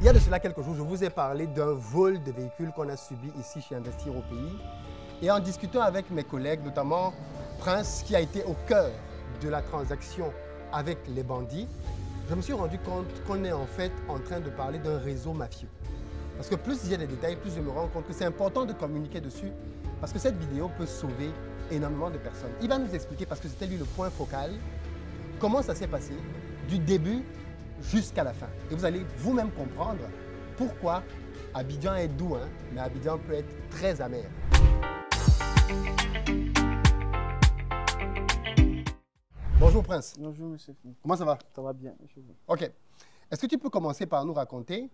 Il y a de cela quelques jours, je vous ai parlé d'un vol de véhicules qu'on a subi ici chez Investir au Pays. Et en discutant avec mes collègues, notamment Prince, qui a été au cœur de la transaction avec les bandits, je me suis rendu compte qu'on est en fait en train de parler d'un réseau mafieux. Parce que plus il y a des détails, plus je me rends compte que c'est important de communiquer dessus, parce que cette vidéo peut sauver énormément de personnes. Il va nous expliquer, parce que c'était lui le point focal, comment ça s'est passé du début jusqu'à la fin. Et vous allez vous-même comprendre pourquoi Abidjan est doux, hein, mais Abidjan peut être très amer. Bonjour Prince. Bonjour monsieur Philippe. Comment ça va? Ça va bien, monsieur. Ok. Est-ce que tu peux commencer par nous raconter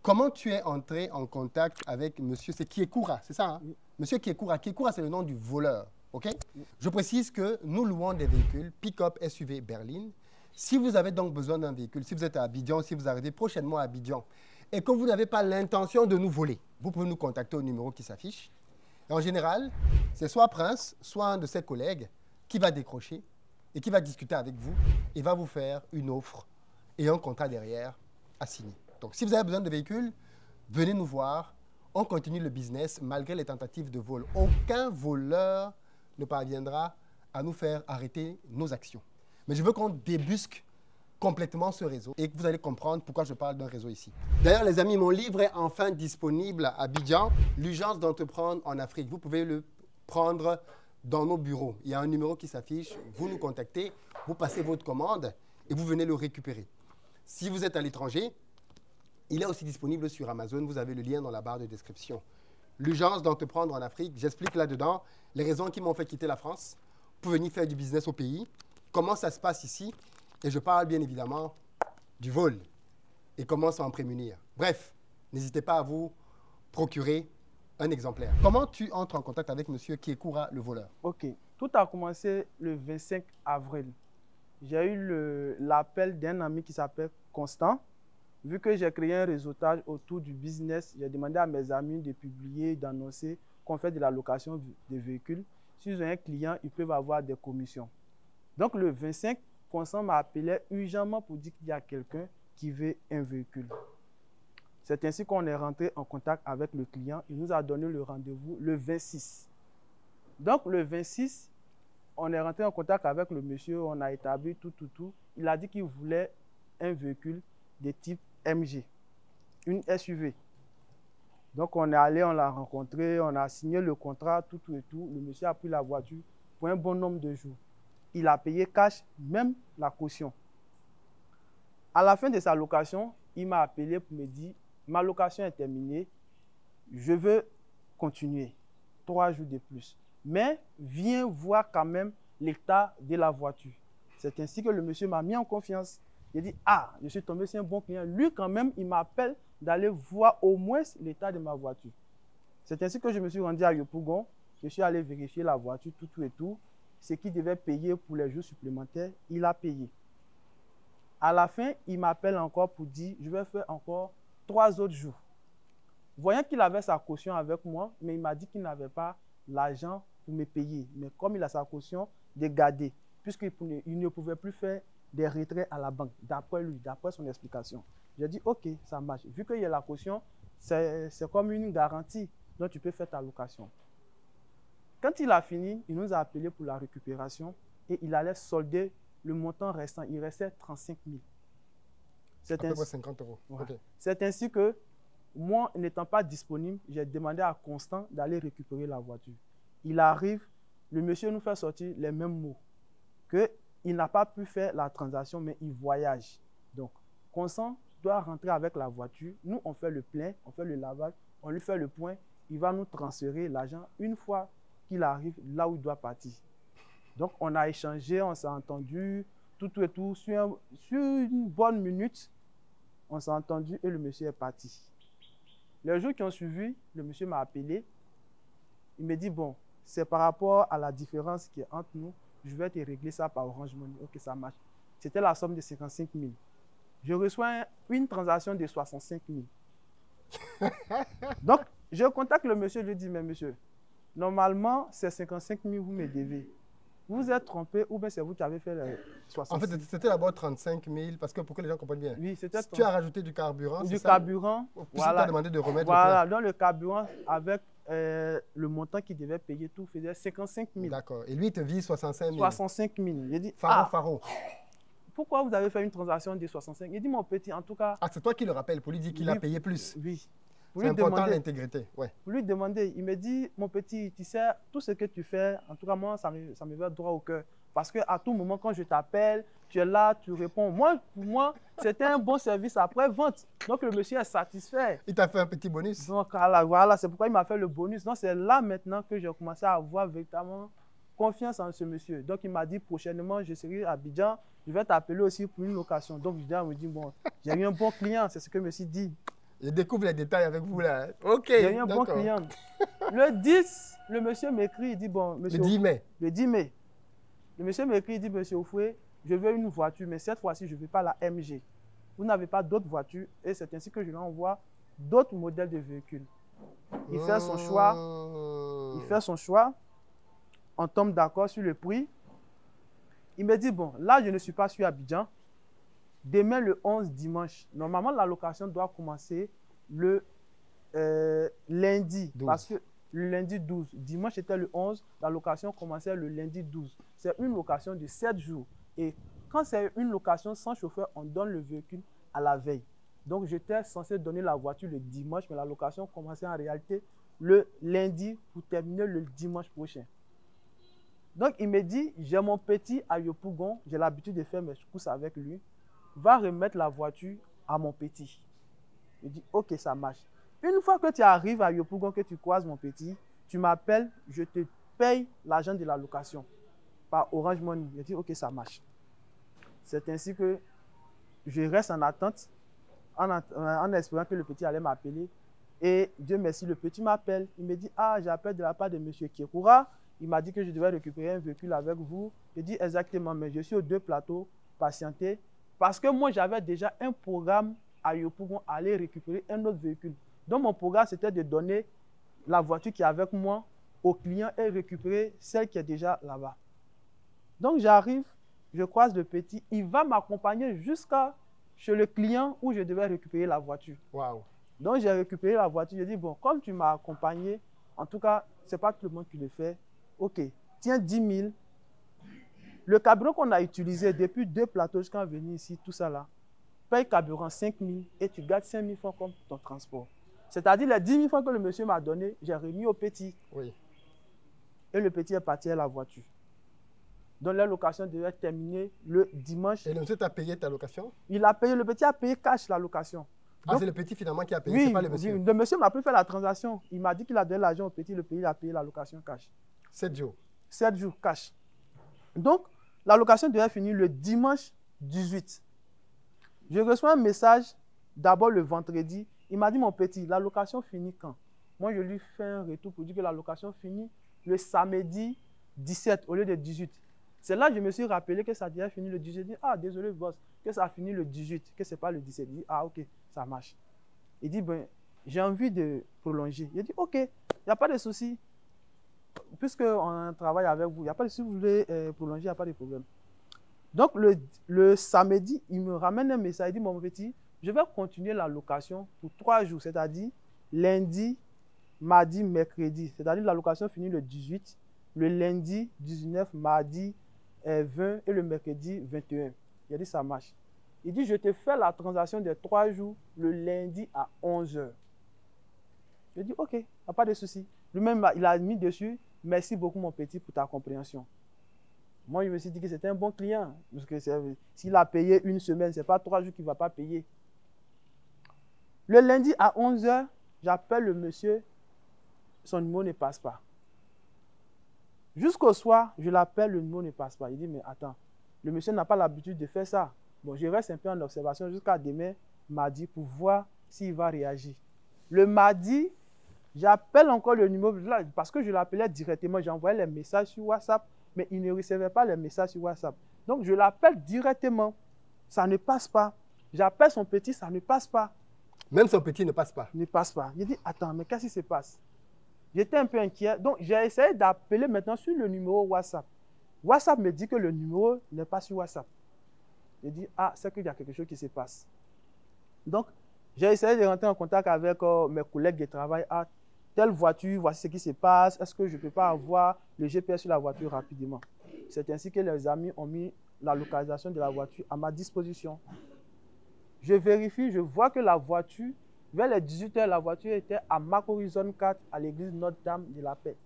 comment tu es entré en contact avec monsieur, c'est Kiekura, c'est ça, hein? Oui. Monsieur Kiekura. Kiekura, c'est le nom du voleur, ok? Oui. Je précise que nous louons des véhicules, pick-up, SUV, berline. Si vous avez donc besoin d'un véhicule, si vous êtes à Abidjan, si vous arrivez prochainement à Abidjan et que vous n'avez pas l'intention de nous voler, vous pouvez nous contacter au numéro qui s'affiche. Et en général, c'est soit Prince, soit un de ses collègues qui va décrocher et qui va discuter avec vous et va vous faire une offre et un contrat derrière à signer. Donc, si vous avez besoin de véhicules, venez nous voir. On continue le business malgré les tentatives de vol. Aucun voleur ne parviendra à nous faire arrêter nos actions. Mais je veux qu'on débusque complètement ce réseau et que vous allez comprendre pourquoi je parle d'un réseau ici. D'ailleurs, les amis, mon livre est enfin disponible à Abidjan, L'urgence d'entreprendre en Afrique. Vous pouvez le prendre dans nos bureaux. Il y a un numéro qui s'affiche, vous nous contactez, vous passez votre commande et vous venez le récupérer. Si vous êtes à l'étranger, il est aussi disponible sur Amazon. Vous avez le lien dans la barre de description. L'urgence d'entreprendre en Afrique, j'explique là-dedans les raisons qui m'ont fait quitter la France pour venir faire du business au pays, comment ça se passe ici, et je parle bien évidemment du vol et comment s'en prémunir. Bref, n'hésitez pas à vous procurer un exemplaire. Comment tu entres en contact avec monsieur Kiekura, le voleur? Ok, tout a commencé le 25 avril. J'ai eu l'appel d'un ami qui s'appelle Constant. Vu que j'ai créé un réseautage autour du business, j'ai demandé à mes amis de publier, d'annoncer qu'on fait de la location de véhicules. S'ils ont un client, ils peuvent avoir des commissions. Donc le 25, Constant m'a appelé urgemment pour dire qu'il y a quelqu'un qui veut un véhicule. C'est ainsi qu'on est rentré en contact avec le client. Il nous a donné le rendez-vous le 26. Donc le 26, on est rentré en contact avec le monsieur, on a établi tout. Il a dit qu'il voulait un véhicule de type MG, une SUV. Donc on est allé, on l'a rencontré, on a signé le contrat, tout. Le monsieur a pris la voiture pour un bon nombre de jours. Il a payé cash, même la caution. À la fin de sa location, il m'a appelé pour me dire, ma location est terminée, je veux continuer, 3 jours de plus. Mais viens voir quand même l'état de la voiture. C'est ainsi que le monsieur m'a mis en confiance. Il dit, ah, je suis tombé sur un bon client. Lui, quand même, il m'appelle d'aller voir au moins l'état de ma voiture. C'est ainsi que je me suis rendu à Yopougon. Je suis allé vérifier la voiture, tout. Ce qu'il devait payer pour les jours supplémentaires, il a payé. À la fin, il m'appelle encore pour dire, je vais faire encore 3 autres jours. Voyant qu'il avait sa caution avec moi, mais il m'a dit qu'il n'avait pas l'argent pour me payer. Mais comme il a sa caution, de garder, puisqu'il ne pouvait plus faire des retraits à la banque, d'après lui, d'après son explication. J'ai dit, ok, ça marche. Vu qu'il y a la caution, c'est comme une garantie, donc tu peux faire ta location. Quand il a fini, il nous a appelé pour la récupération et il allait solder le montant restant. Il restait 35 000. À peu près 50 €. Ouais. Okay. C'est ainsi que, moi, n'étant pas disponible, j'ai demandé à Constant d'aller récupérer la voiture. Il arrive, le monsieur nous fait sortir les mêmes mots, qu'il n'a pas pu faire la transaction, mais il voyage. Donc, Constant doit rentrer avec la voiture. Nous, on fait le plein, on fait le lavage, on lui fait le point. Il va nous transférer l'argent une fois qu'il arrive là où il doit partir. Donc, on a échangé, on s'est entendu, tout. Sur une bonne minute, on s'est entendu et le monsieur est parti. Les jours qui ont suivi, le monsieur m'a appelé. Il me dit, bon, c'est par rapport à la différence qui est entre nous, je vais te régler ça par Orange Money. Ok, ça marche. C'était la somme de 55 000. Je reçois une transaction de 65 000. Donc, je contacte le monsieur, je lui dis, mais monsieur, normalement, c'est 55 000 vous me devez. vous vous êtes trompé ou bien c'est vous qui avez fait les 66. En fait, c'était d'abord 35 000, parce que pour que les gens comprennent bien. Oui, c'était Si tu as rajouté du carburant, du c'est ça? carburant. Puis tu as demandé de remettre le Voilà, plein. donc le carburant avec le montant qu'il devait payer, tout faisait 55 000. D'accord. Et lui, il te vise 65 000. 65 000. J'ai dit, Faro. Pourquoi vous avez fait une transaction de 65 000? Il dit, mon petit, en tout cas. Ah, c'est toi qui le rappelle pour lui dire qu'il a payé plus. Oui. C'est important l'intégrité. Ouais. Pour lui demander, il me dit, mon petit, tu sais, tout ce que tu fais, en tout cas, moi, ça me va droit au cœur. Parce qu'à tout moment, quand je t'appelle, tu es là, tu réponds. Moi, pour moi, c'était un bon service après-vente. Donc, le monsieur est satisfait. Il t'a fait un petit bonus. Donc, voilà, c'est pourquoi il m'a fait le bonus. Donc, c'est là maintenant que j'ai commencé à avoir véritablement confiance en ce monsieur. Donc, il m'a dit, prochainement, je serai à Abidjan. Je vais t'appeler aussi pour une location. Donc, je me dis, bon, j'ai eu un bon client. C'est ce que je me suis dit. Je découvre les détails avec vous là. OK. J'ai eu un bon client. Le 10, le monsieur m'écrit, il dit, bon, monsieur. Le 10 mai. Le 10 mai. Le monsieur m'écrit, il dit, monsieur Oufoué, je veux une voiture, mais cette fois-ci, je ne veux pas la MG. Vous n'avez pas d'autres voitures et c'est ainsi que je lui envoie d'autres modèles de véhicules. Il fait son choix. Il fait son choix. On tombe d'accord sur le prix. Il me dit, bon, là, je ne suis pas sur Abidjan. Demain, le 11 dimanche, normalement, la location doit commencer le lundi. 12. Parce que le lundi 12. Dimanche était le 11. La location commençait le lundi 12. C'est une location de 7 jours. Et quand c'est une location sans chauffeur, on donne le véhicule à la veille. Donc, j'étais censé donner la voiture le dimanche, mais la location commençait en réalité le lundi pour terminer le dimanche prochain. Donc, il me dit, j'ai mon petit à Yopougon, j'ai l'habitude de faire mes courses avec lui, va remettre la voiture à mon petit. Je dis, ok, ça marche. Une fois que tu arrives à Yopougon, que tu croises mon petit, tu m'appelles, je te paye l'argent de la location par Orange Money. Je dis, ok, ça marche. C'est ainsi que je reste en attente, en espérant que le petit allait m'appeler. Et Dieu merci, le petit m'appelle. Il me dit, ah, j'appelle de la part de M. Kekura. Il m'a dit que je devais récupérer un véhicule avec vous. Je dis exactement, mais je suis aux 2 plateaux, patientez. Parce que moi, j'avais déjà un programme à Yopougon, aller récupérer un autre véhicule. Donc, mon programme, c'était de donner la voiture qui est avec moi au client et récupérer celle qui est déjà là-bas. Donc, j'arrive, je croise le petit. Il va m'accompagner jusqu'à chez le client où je devais récupérer la voiture. Wow. Donc, j'ai récupéré la voiture. J'ai dit, bon, comme tu m'as accompagné, en tout cas, ce n'est pas tout le monde qui le fait. OK, tiens 10 000. Le carburant qu'on a utilisé depuis 2 plateaux jusqu'à venir ici, tout ça là, paye carburant 5 000 et tu gardes 5 000 francs comme ton transport. C'est-à-dire les 10 000 francs que le monsieur m'a donné, j'ai remis au petit. Oui. Et le petit est parti à la voiture. Donc la location devait terminer le dimanche. Et le monsieur t'a payé ta location? Il a payé, le petit a payé cash la location. Ah, c'est le petit finalement qui a payé, oui, c'est pas le monsieur? Oui, le monsieur m'a plus fait la transaction. Il m'a dit qu'il a donné l'argent au petit, le petit a payé la location cash. 7 jours. 7 jours cash. Donc, la location devait finir le dimanche 18. Je reçois un message d'abord le vendredi. Il m'a dit, mon petit, la location finit quand? Moi, je lui fais un retour pour dire que la location finit le samedi 17 au lieu de 18. C'est là que je me suis rappelé que ça devait finir le 18. Je dis, ah, désolé, boss, que ça a fini le 18, que ce n'est pas le 17. Il dit, ah, ok, ça marche. Il dit, ben, j'ai envie de prolonger. Il dit, ok, il n'y a pas de souci. Puisqu'on travaille avec vous, il n'y a pas de souci, vous voulez prolonger, il n'y a pas de problème. Donc, le samedi, il me ramène un message, il dit, mon petit, je vais continuer la location pour 3 jours, c'est-à-dire lundi, mardi, mercredi. C'est-à-dire la location finit le 18, le lundi 19, mardi 20 et le mercredi 21. Il a dit, ça marche. Il dit, je te fais la transaction des 3 jours le lundi à 11 h. Je dis, ok, il n'y a pas de souci. Lui-même, il a mis dessus, merci beaucoup mon petit pour ta compréhension. Moi, je me suis dit que c'était un bon client. Parce que s'il a payé une semaine, ce n'est pas 3 jours qu'il ne va pas payer. Le lundi à 11 h, j'appelle le monsieur, son numéro ne passe pas. Jusqu'au soir, je l'appelle, le numéro ne passe pas. Il dit, mais attends, le monsieur n'a pas l'habitude de faire ça. Bon, je reste un peu en observation jusqu'à demain, mardi, pour voir s'il va réagir. Le mardi, j'appelle encore le numéro, parce que je l'appelais directement, j'envoyais les messages sur WhatsApp, mais il ne recevait pas les messages sur WhatsApp. Donc, je l'appelle directement, ça ne passe pas. J'appelle son petit, ça ne passe pas. Même son petit ne passe pas? Ne passe pas. Il dit, attends, mais qu'est-ce qui se passe? J'étais un peu inquiet, donc j'ai essayé d'appeler maintenant sur le numéro WhatsApp. WhatsApp me dit que le numéro n'est pas sur WhatsApp. Je dis, ah, c'est qu'il y a quelque chose qui se passe. Donc, j'ai essayé de rentrer en contact avec mes collègues de travail. Ah, telle voiture, voici ce qui se passe. Est-ce que je ne peux pas avoir le GPS sur la voiture rapidement? C'est ainsi que les amis ont mis la localisation de la voiture à ma disposition. Je vérifie, je vois que la voiture, vers les 18 h, la voiture était à Makori Zone 4, à l'église Notre-Dame de la Paix.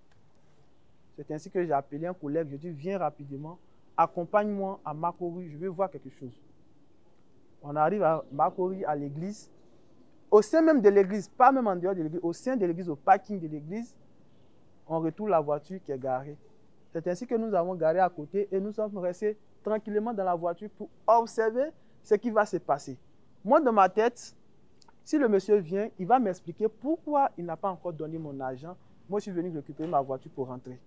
C'est ainsi que j'ai appelé un collègue, je dis, viens rapidement, accompagne-moi à Makori, je veux voir quelque chose. On arrive à Makori, à l'église. Au sein même de l'église, pas même en dehors de l'église, au sein de l'église, au parking de l'église, on retrouve la voiture qui est garée. C'est ainsi que nous avons garé à côté et nous sommes restés tranquillement dans la voiture pour observer ce qui va se passer. Moi, dans ma tête, si le monsieur vient, il va m'expliquer pourquoi il n'a pas encore donné mon argent. Moi, je suis venu récupérer ma voiture pour rentrer.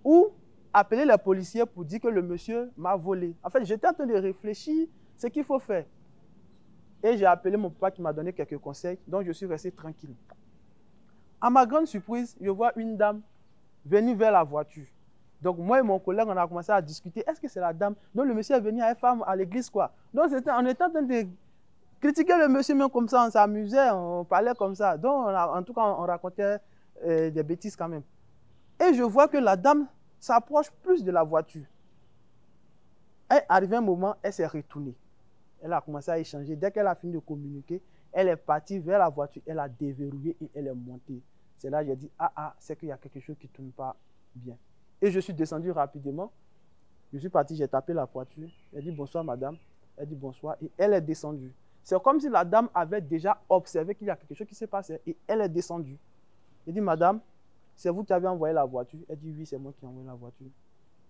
Ou appeler les policiers pour dire que le monsieur m'a volé. En fait, j'étais en train de réfléchir ce qu'il faut faire. Et j'ai appelé mon papa qui m'a donné quelques conseils, donc je suis resté tranquille. À ma grande surprise, je vois une dame venue vers la voiture. Donc moi et mon collègue, on a commencé à discuter. Est-ce que c'est la dame? Donc le monsieur est venu à une femme à l'église, quoi. Donc on était en train de critiquer le monsieur, même comme ça, on s'amusait, on parlait comme ça. Donc en tout cas, on racontait des bêtises quand même. Et je vois que la dame s'approche plus de la voiture. Et arrivé un moment, elle s'est retournée. Elle a commencé à échanger. Dès qu'elle a fini de communiquer, elle est partie vers la voiture, elle a déverrouillé et elle est montée. C'est là que j'ai dit, c'est qu'il y a quelque chose qui ne tourne pas bien. Et je suis descendu rapidement. Je suis parti, j'ai tapé la voiture. Elle dit bonsoir madame. Elle dit bonsoir et elle est descendue. C'est comme si la dame avait déjà observé qu'il y a quelque chose qui s'est passé et elle est descendue. Elle dit madame, c'est vous qui avez envoyé la voiture? Elle dit oui, c'est moi qui ai envoyé la voiture.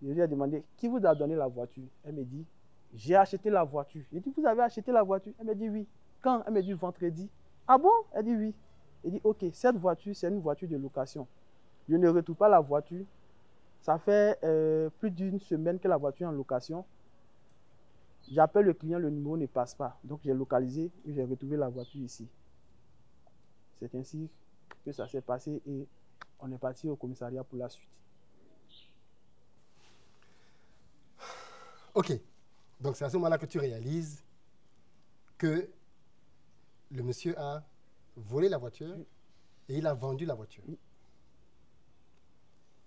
Je lui ai demandé, qui vous a donné la voiture? Elle me dit, j'ai acheté la voiture. J'ai dit, vous avez acheté la voiture? Elle me dit oui. Quand? Elle me dit vendredi. Ah bon? Elle dit oui. Elle dit, ok, cette voiture, c'est une voiture de location. Je ne retrouve pas la voiture. Ça fait plus d'une semaine que la voiture est en location. J'appelle le client, le numéro ne passe pas. Donc j'ai localisé et j'ai retrouvé la voiture ici. C'est ainsi que ça s'est passé et on est parti au commissariat pour la suite. Ok. Donc c'est à ce moment-là que tu réalises que le monsieur a volé la voiture et il a vendu la voiture.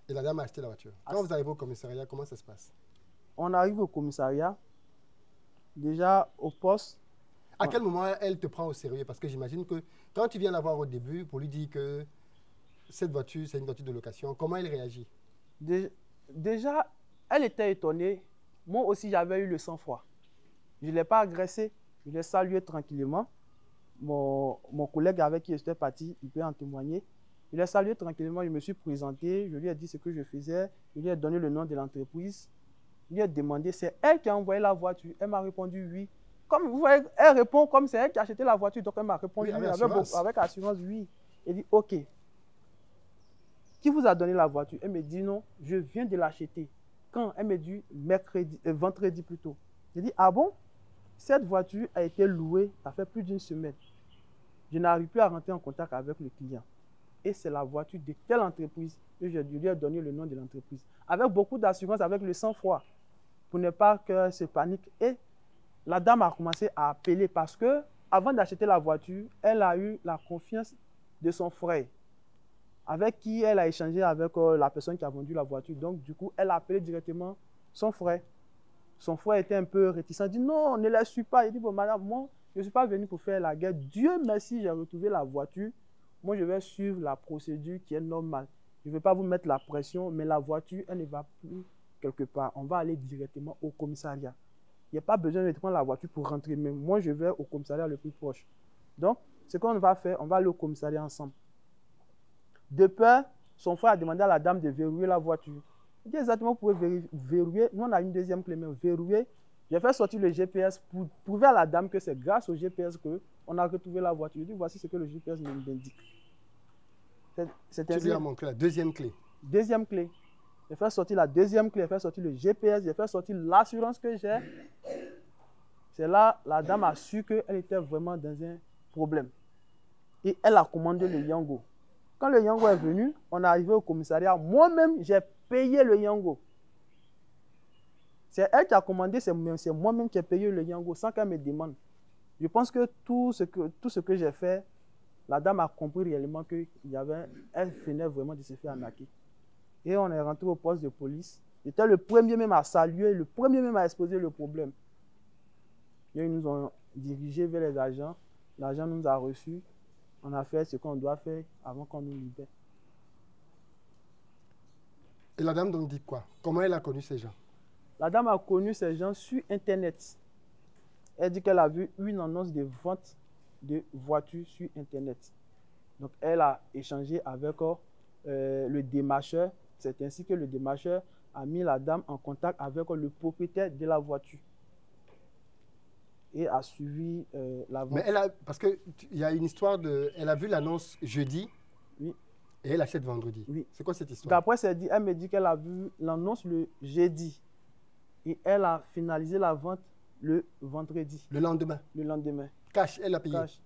Et la dame a acheté la voiture. Quand vous arrivez au commissariat, comment ça se passe? On arrive au commissariat, déjà au poste. À quel moment elle te prend au sérieux? Parce que j'imagine que quand tu viens la voir au début pour lui dire que cette voiture, c'est une voiture de location, comment elle réagit? Déjà, elle était étonnée. Moi aussi, j'avais eu le sang-froid. Je ne l'ai pas agressé, je l'ai salué tranquillement. Mon collègue avec qui j'étais parti, il peut en témoigner. Je l'ai salué tranquillement, je me suis présenté, je lui ai dit ce que je faisais, je lui ai donné le nom de l'entreprise. Je lui ai demandé, c'est elle qui a envoyé la voiture. Elle m'a répondu oui. Comme vous voyez, elle répond comme c'est elle qui a acheté la voiture, donc elle m'a répondu oui, avec assurance, oui. Elle dit ok. Qui vous a donné la voiture? Elle me dit non, je viens de l'acheter. Quand? Elle me dit vendredi plutôt. J'ai dit ah bon? Cette voiture a été louée, ça fait plus d'une semaine. Je n'arrive plus à rentrer en contact avec le client. Et c'est la voiture de telle entreprise que je lui ai donné le nom de l'entreprise. Avec beaucoup d'assurance, avec le sang-froid, pour ne pas qu'elle se panique. Et la dame a commencé à appeler parce que, avant d'acheter la voiture, elle a eu la confiance de son frère, avec qui elle a échangé avec la personne qui a vendu la voiture. Donc, du coup, elle a appelé directement son frère. Son frère était un peu réticent, il dit non, ne la suis pas. Il dit bon, madame, moi, je ne suis pas venu pour faire la guerre. Dieu merci, j'ai retrouvé la voiture. Moi, je vais suivre la procédure qui est normale. Je ne vais pas vous mettre la pression, mais la voiture, elle ne va plus quelque part. On va aller directement au commissariat. Il n'y a pas besoin de prendre la voiture pour rentrer, mais moi, je vais au commissariat le plus proche. Donc, ce qu'on va faire, on va aller au commissariat ensemble. De peur, son frère a demandé à la dame de verrouiller la voiture. Il dit exactement, vous pouvez verrouiller. Nous, on a une deuxième clé, mais verrouiller. J'ai fait sortir le GPS pour prouver à la dame que c'est grâce au GPS qu'on a retrouvé la voiture. Je dis, voici ce que le GPS m'indique. Tu lui as montré la deuxième clé. Deuxième clé. J'ai fait sortir la deuxième clé, j'ai fait sortir le GPS, j'ai fait sortir l'assurance que j'ai. C'est là, la dame a su qu'elle était vraiment dans un problème. Et elle a commandé le Yango. Quand le Yango est venu, on est arrivé au commissariat. Moi-même, j'ai payé le Yango. C'est elle qui a commandé, c'est moi-même qui ai payé le Yango sans qu'elle me demande. Je pense que tout ce que j'ai fait, la dame a compris réellement qu'elle venait vraiment de se faire arnaquer. Et on est rentré au poste de police. J'étais le premier même à saluer, le premier même à exposer le problème. Et ils nous ont dirigés vers les agents. L'agent nous a reçus. On a fait ce qu'on doit faire avant qu'on nous libère. Et la dame donc dit quoi? Comment elle a connu ces gens? La dame a connu ces gens sur Internet. Elle dit qu'elle a vu une annonce de vente de voitures sur Internet. Donc, elle a échangé avec le démarcheur. C'est ainsi que le démarcheur a mis la dame en contact avec le propriétaire de la voiture et a suivi la vente. Mais elle a, parce qu'il y a une histoire de... Elle a vu l'annonce jeudi Oui. et elle achète vendredi. Oui. C'est quoi cette histoire? D'après elle me dit qu'elle a vu l'annonce le jeudi et elle a finalisé la vente le vendredi. Le lendemain? Le lendemain. Cash, elle a payé. Cash.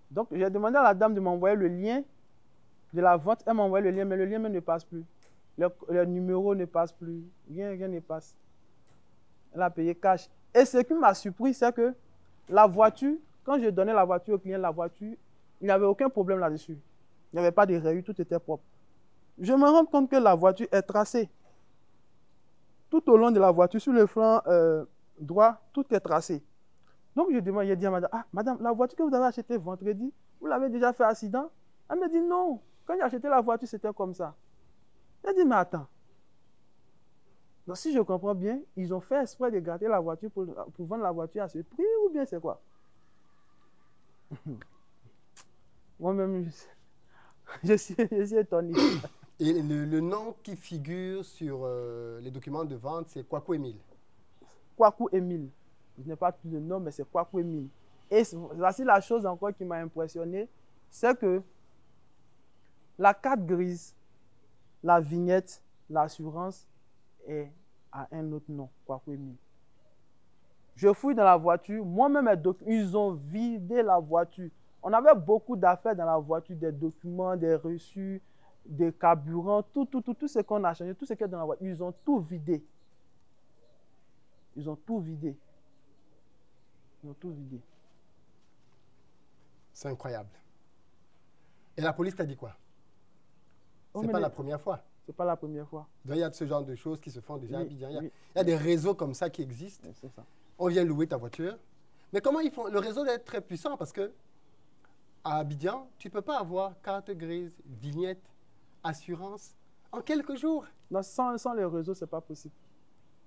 Donc, j'ai demandé à la dame de m'envoyer le lien de la vente. Elle m'a envoyé le lien, mais le lien même ne passe plus. Le numéro ne passe plus. Rien ne passe. Elle a payé cash. Et ce qui m'a surpris, c'est que la voiture, quand je donnais la voiture au client, la voiture, il n'y avait aucun problème là-dessus. Il n'y avait pas de rayures, tout était propre. Je me rends compte que la voiture est tracée. Tout au long de la voiture, sur le flanc droit, tout est tracé. Donc, j'ai dit à madame, ah, madame, la voiture que vous avez achetée vendredi, vous l'avez déjà fait accident? Elle me dit, non, quand j'ai acheté la voiture, c'était comme ça. Elle dit, mais attends. Donc, si je comprends bien, ils ont fait exprès de garder la voiture pour vendre la voiture à ce prix ou bien c'est quoi? Moi-même, je suis étonné. Et le nom qui figure sur les documents de vente, c'est Kwaku Emile. Kwaku Emile. Je n'ai pas tout le nom, mais c'est Kwaku Emile. Et voici la chose encore qui m'a impressionné, c'est que la carte grise, la vignette, l'assurance est à un autre nom, Kwaku Emile. Je fouille dans la voiture, moi-même, ils ont vidé la voiture. On avait beaucoup d'affaires dans la voiture, des documents, des reçus, des carburants, tout ce qu'on a changé, tout ce qu'il y a dans la voiture. Ils ont tout vidé. Ils ont tout vidé. Ils ont tout vidé. C'est incroyable. Et la police t'a dit quoi? Oh, C'est pas la première fois. C'est pas la première fois. Donc, il y a ce genre de choses qui se font déjà à Oui, Abidjan. oui. Il y a des réseaux comme ça qui existent. Oui, c'est ça. On vient louer ta voiture. Mais comment ils font? Le réseau doit être très puissant parce que à Abidjan, tu ne peux pas avoir carte grise, vignette, assurance en quelques jours. Non, sans les réseaux, ce n'est pas possible.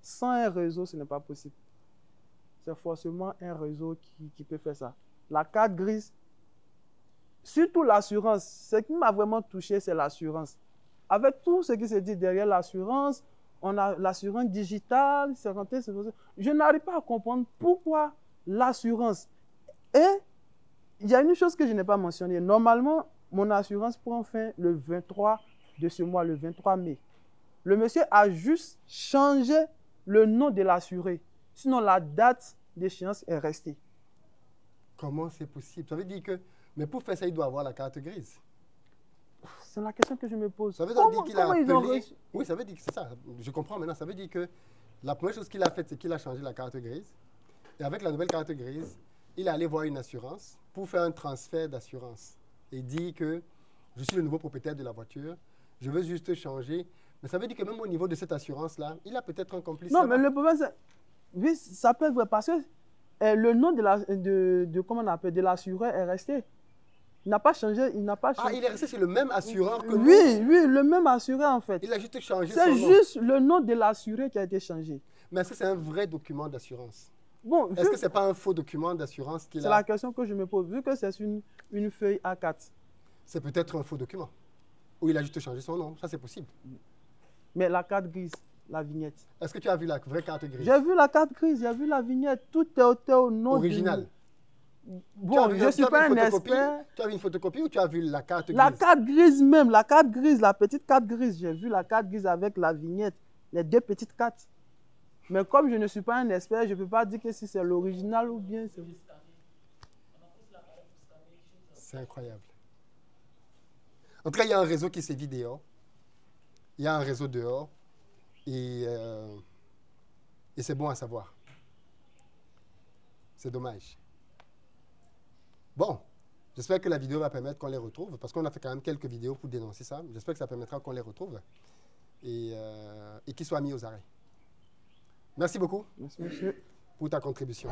Sans un réseau, ce n'est pas possible. C'est forcément un réseau qui peut faire ça. La carte grise, surtout l'assurance, ce qui m'a vraiment touché, c'est l'assurance. Avec tout ce qui se dit derrière l'assurance, on a l'assurance digitale, je n'arrive pas à comprendre pourquoi l'assurance. Et il y a une chose que je n'ai pas mentionnée. Normalement, mon assurance prend fin le 23 de ce mois, le 23 mai. Le monsieur a juste changé le nom de l'assuré. Sinon, la date d'échéance est restée. Comment c'est possible? Ça veut dire que... Mais pour faire ça, il doit avoir la carte grise. C'est la question que je me pose. Ça veut dire qu'il a appelé... Oui, ça veut dire que c'est ça. Je comprends maintenant. Ça veut dire que la première chose qu'il a faite, c'est qu'il a changé la carte grise. Et avec la nouvelle carte grise, il est allé voir une assurance pour faire un transfert d'assurance. Et dit que je suis le nouveau propriétaire de la voiture, je veux juste changer. Mais ça veut dire que même au niveau de cette assurance-là, il a peut-être un complice. Non, mais le problème, c'est... Oui, ça peut être vrai parce que le nom comment on appelle, de l'assureur est resté. Il n'a pas changé, il n'a pas changé. Ah, il est resté sur le même assureur que nous? Oui, le même assureur en fait. Il a juste changé son nom. C'est juste le nom de l'assuré qui a été changé. Mais est-ce que c'est un vrai document d'assurance? Bon, est-ce que ce n'est pas un faux document d'assurance qu'il a? C'est la question que je me pose. Vu que c'est une feuille A4. C'est peut-être un faux document. Ou il a juste changé son nom. Ça, c'est possible. Mais la carte grise, la vignette. Est-ce que tu as vu la vraie carte grise? J'ai vu la carte grise, j'ai vu la vignette. Tout est au nom original. Bon, je ne suis pas un expert. Tu as vu une photocopie ou tu as vu la carte grise? La carte grise même, la carte grise, la petite carte grise. J'ai vu la carte grise avec la vignette, les deux petites cartes. Mais comme je ne suis pas un expert, je ne peux pas dire que si c'est l'original ou bien c'est... C'est incroyable. En tout cas, il y a un réseau qui sévit dehors. Il y a un réseau dehors. Et Et c'est bon à savoir. C'est dommage. Bon, j'espère que la vidéo va permettre qu'on les retrouve, parce qu'on a fait quand même quelques vidéos pour dénoncer ça. J'espère que ça permettra qu'on les retrouve et qu'ils soient mis aux arrêts. Merci beaucoup. Merci, monsieur. Pour ta contribution.